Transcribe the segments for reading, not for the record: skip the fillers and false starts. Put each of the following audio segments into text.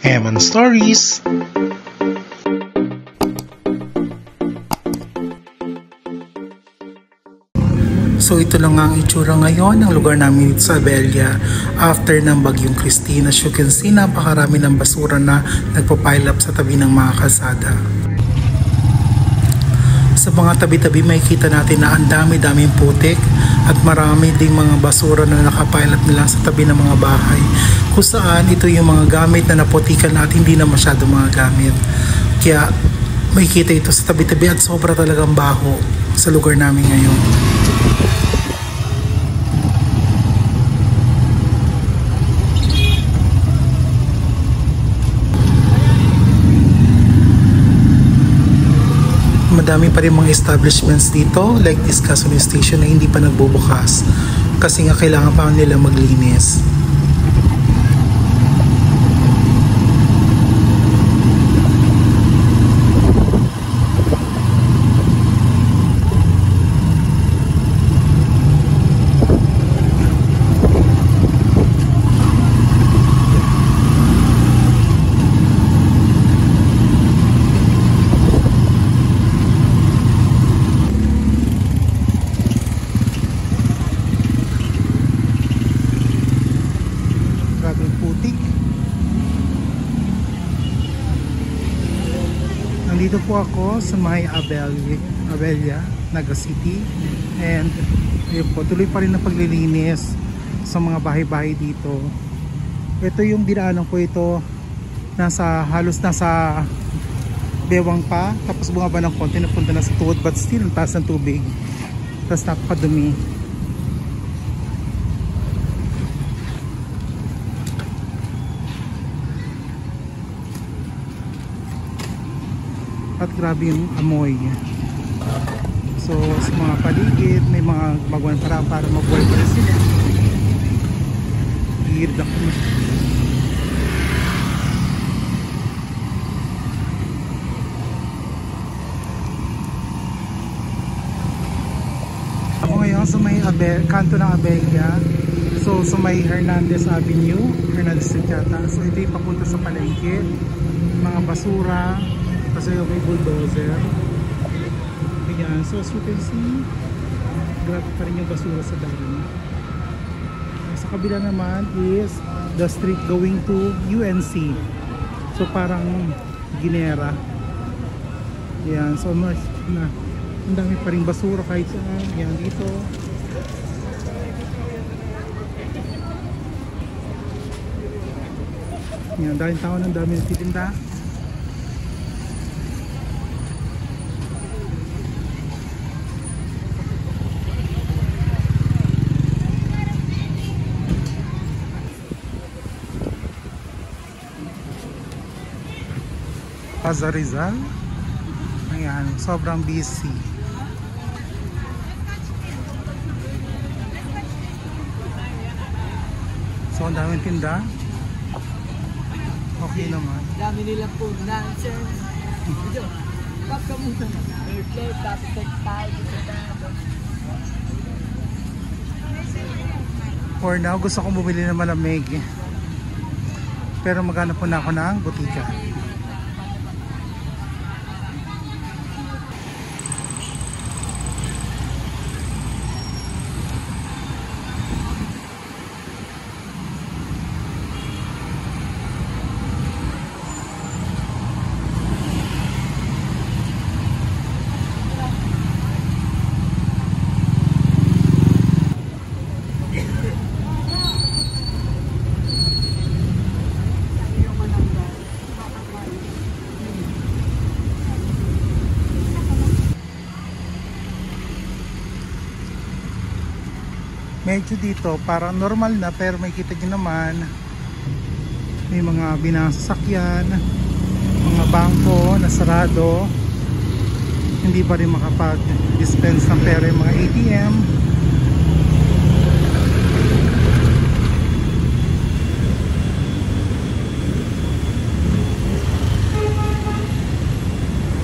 Eman Stories. So ito lang nga ang itsura ngayon ng lugar namin dito sa Abella after ng bagyong Christine. As you can see, napakarami ng basura na nagpo-pile up sa tabi ng mga kalsada. Sa mga tabi-tabi makikita natin na ang dami-daming putik at marami ding mga basura na nakapile up nila sa tabi ng mga bahay. Kung saan ito yung mga gamit na naputikan at hindi na masyado mga gamit. Kaya makikita ito sa tabi-tabi at sobra talagang baho sa lugar namin ngayon. Madami pa rin mga establishments dito like this gasoline station na hindi pa nagbubukas kasi nga kailangan pa nila maglinis. Nandito po ako sa may Abella, Naga City, and yun po, tuloy pa rin ang paglilinis sa mga bahay-bahay dito. Ito yung dinaanan ko, ito halos nasa bewang pa, tapos bumaba ng konti, napunta na sa tuhod, but still ang taas ng tubig, tapos napakadumi. At grabe yung amoy. So sa mga paligid may mga gumagawa para mabuhay pa rin sila. Weird ako. Ako ngayon sa may kanto ng Abella. So sa may Hernandez Avenue, Hernandez Yata. So ito yung papunta sa palengke. Mga basura kasi may bulldozer. Ayan, so as you can see, grabe pa rin yung basura sa daan. Sa kabila naman is the street going to UNC. So parang Ginera. Ayan, so ang dami pa rin basura kahit saan. Ayan, dito. Ayan, daming tao, ang dami nagtitinda. Plaza Rizal. Ayan, sobrang busy. So, ang daming tinda. Okay naman. Dami nila po nonsense. Kap ka muna. Birthday, tapos textile. For now, gusto kong bumili ng malamig. Pero maghanap po na ako ng butika. Medyo dito parang normal na, pero may kita nyo naman may mga binasasakyan, mga bangko na sarado, hindi pa rin makapag-dispense ng pera yung mga ATM.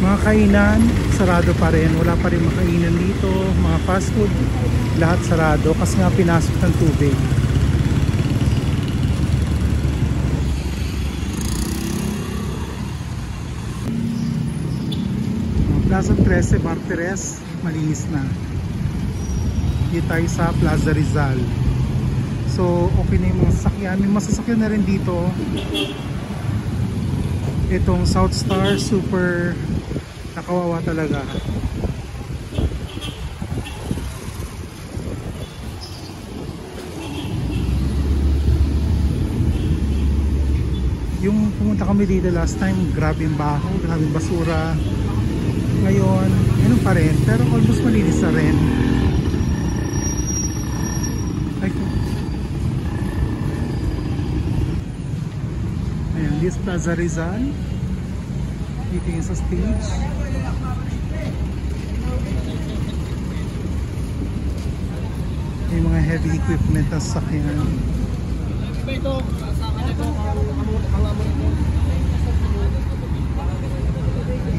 Mga kainan sarado pa rin, wala pa rin makainan dito. Mga fast food lahat sarado kasi nga pinasok ng tubig. Plaza 13 Martires, malinis na. Dito tayo sa Plaza Rizal. So okay na yung mga sasakyan. May masasakyan na rin dito. Itong South Star, super nakawawa talaga. Yung pumunta kami dito last time, grabe yung baho, grabe yung basura. Ngayon, ganun pa rin, pero almost malinis na rin. Ayan, this Plaza Rizal. Dito yung sa stage. May mga heavy equipment na sasakyan.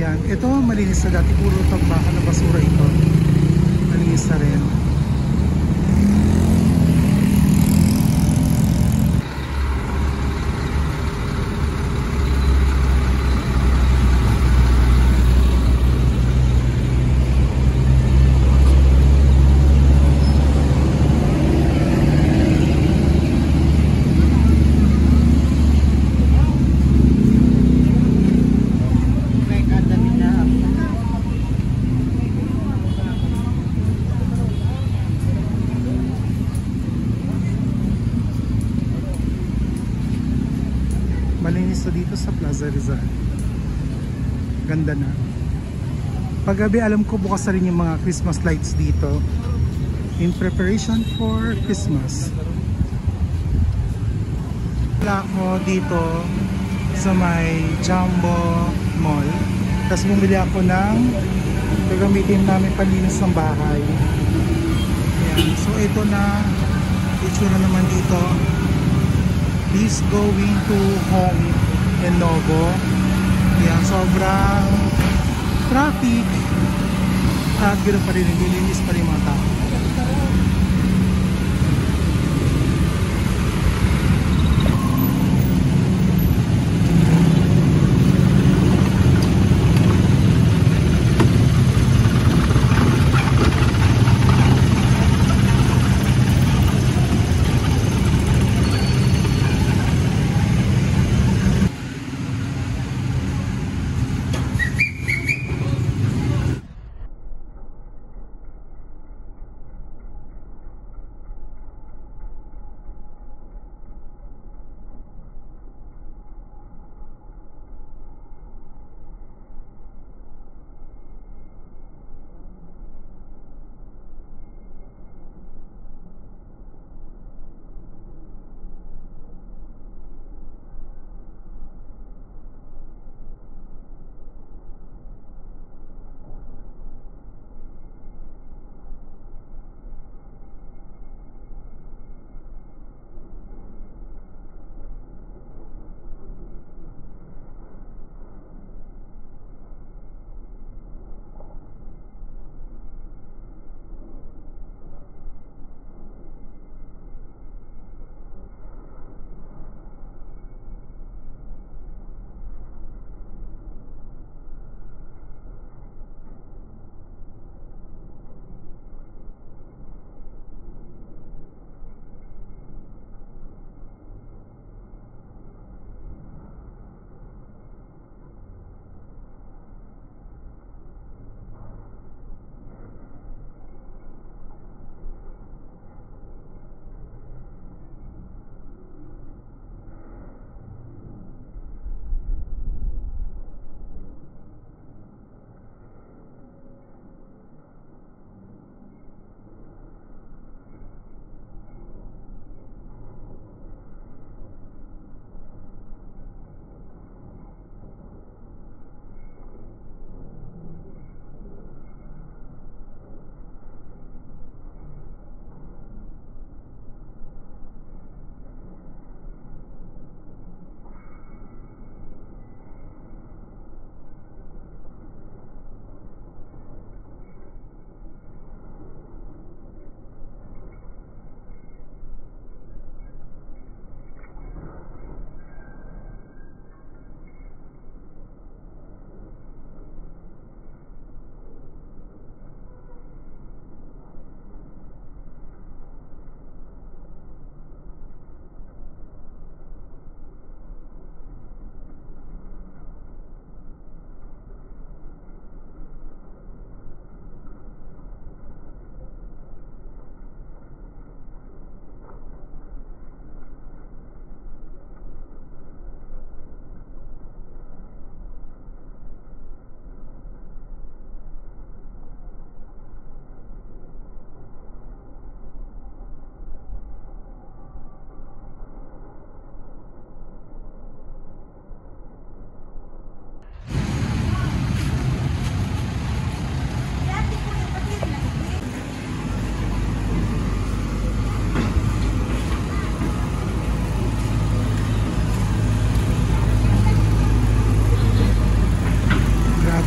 Yan, ito malinis na dati, puro tambakan na basura ito. Malinis na rin. Malinis na dito sa Plaza Rizal. Ganda na. Paggabi alam ko bukas na rin yung mga Christmas lights dito. In preparation for Christmas. Wala ako dito sa may Jumbo Mall. Tapos bumili ako ng gagamitin namin panlinis ng bahay. Ayan. So ito na itsura naman dito. He's going to Home in Novo. Yan, sobrang traffic at ganoon pa rin, nililinis pa rin mga tao.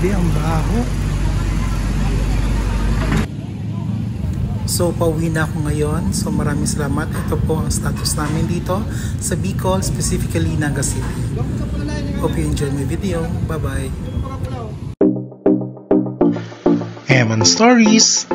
Grabe, ang baho. So, pauwi na ako ngayon. So, maraming salamat. Ito po ang status namin dito sa Bicol, specifically Naga City. Hope you enjoyed my video. Bye-bye. Eman Stories!